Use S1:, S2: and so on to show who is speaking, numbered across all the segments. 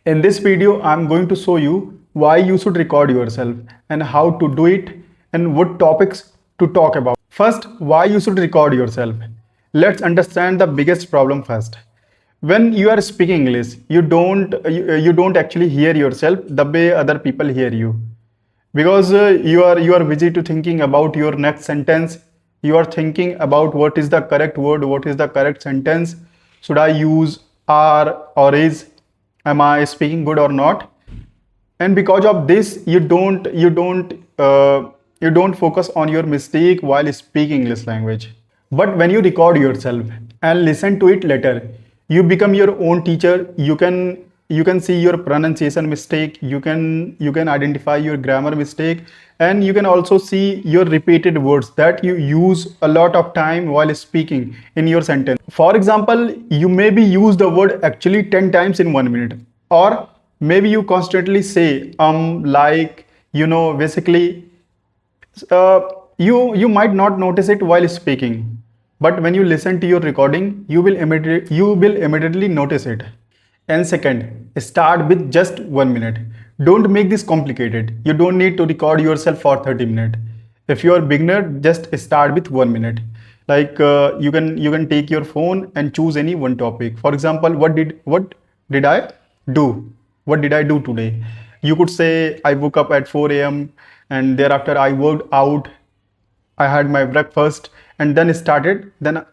S1: In this video, I'm going to show you why you should record yourself and how to do it and what topics to talk about. First, why you should record yourself. Let's understand the biggest problem first. When you are speaking English, you don't actually hear yourself the way other people hear you, because you are busy to thinking about your next sentence. You are thinking about what is the correct word, what is the correct sentence, should I use are or is, am I speaking good or not. And because of this you don't focus on your mistake while speaking English language. But when you record yourself and listen to it later, you become your own teacher. You can see your pronunciation mistake, you can identify your grammar mistake, and you can also see your repeated words that you use a lot of time while speaking in your sentence. For example, you maybe use the word actually 10 times in 1 minute, or maybe you constantly say like, basically, uh, you might not notice it while speaking, but when you listen to your recording, you will immediately notice it. And second, start with just 1 minute. Don't make this complicated. You don't need to record yourself for 30 minutes. If you are beginner, just start with 1 minute. Like, you can take your phone and choose any one topic. For example, what did I do? What did I do today? You could say, I woke up at 4 a.m. and thereafter I worked out, I had my breakfast, and then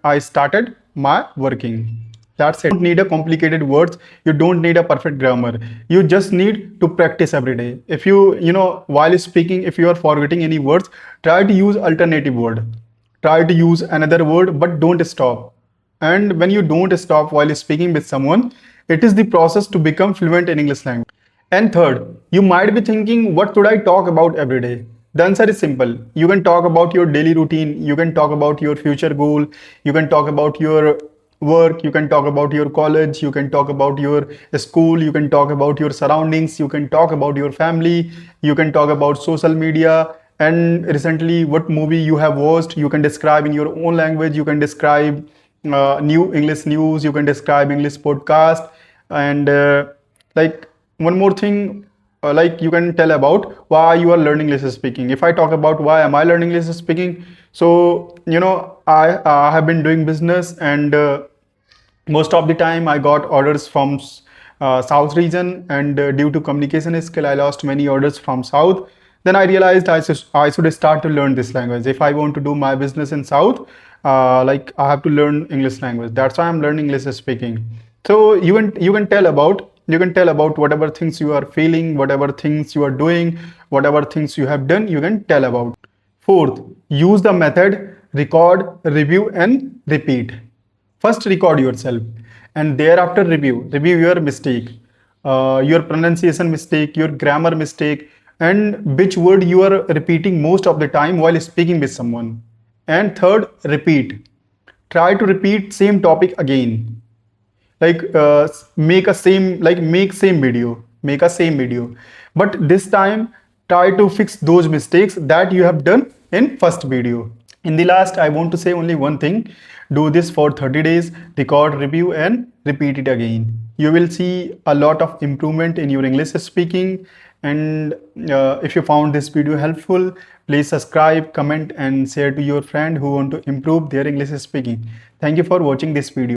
S1: I started my working. That's it. You don't need a complicated words. You don't need a perfect grammar. You just need to practice every day. If while speaking, if you are forgetting any words, try to use alternative word. Try to use another word, but don't stop. And when you don't stop while speaking with someone, it is the process to become fluent in English language. And third, you might be thinking, what should I talk about every day? The answer is simple. You can talk about your daily routine, you can talk about your future goal, you can talk about your work, you can talk about your college, you can talk about your school, you can talk about your surroundings, you can talk about your family, you can talk about social media, and recently what movie you have watched. You can describe in your own language, you can describe new English news, you can describe English podcast, and like, one more thing, like, you can tell about why you are learning English speaking. If I talk about why am I learning English speaking, so I have been doing business, and most of the time I got orders from south region, and due to communication skill I lost many orders from south. Then I realized I should start to learn this language if I want to do my business in south. Like, I have to learn English language. That's why I'm learning English speaking. So you can tell about whatever things you are feeling, whatever things you are doing, whatever things you have done, you can tell about. Fourth, use the method record, review, and repeat. First, record yourself, and thereafter review your mistake, your pronunciation mistake, your grammar mistake, and which word you are repeating most of the time while speaking with someone. And third, repeat. Try to repeat same topic again. Like, make a same video, but this time try to fix those mistakes that you have done in first video. In the last, I want to say only one thing: do this for 30 days, record, review, and repeat it again. You will see a lot of improvement in your English speaking. And if you found this video helpful, please subscribe, comment, and share to your friend who want to improve their English speaking. Thank you for watching this video.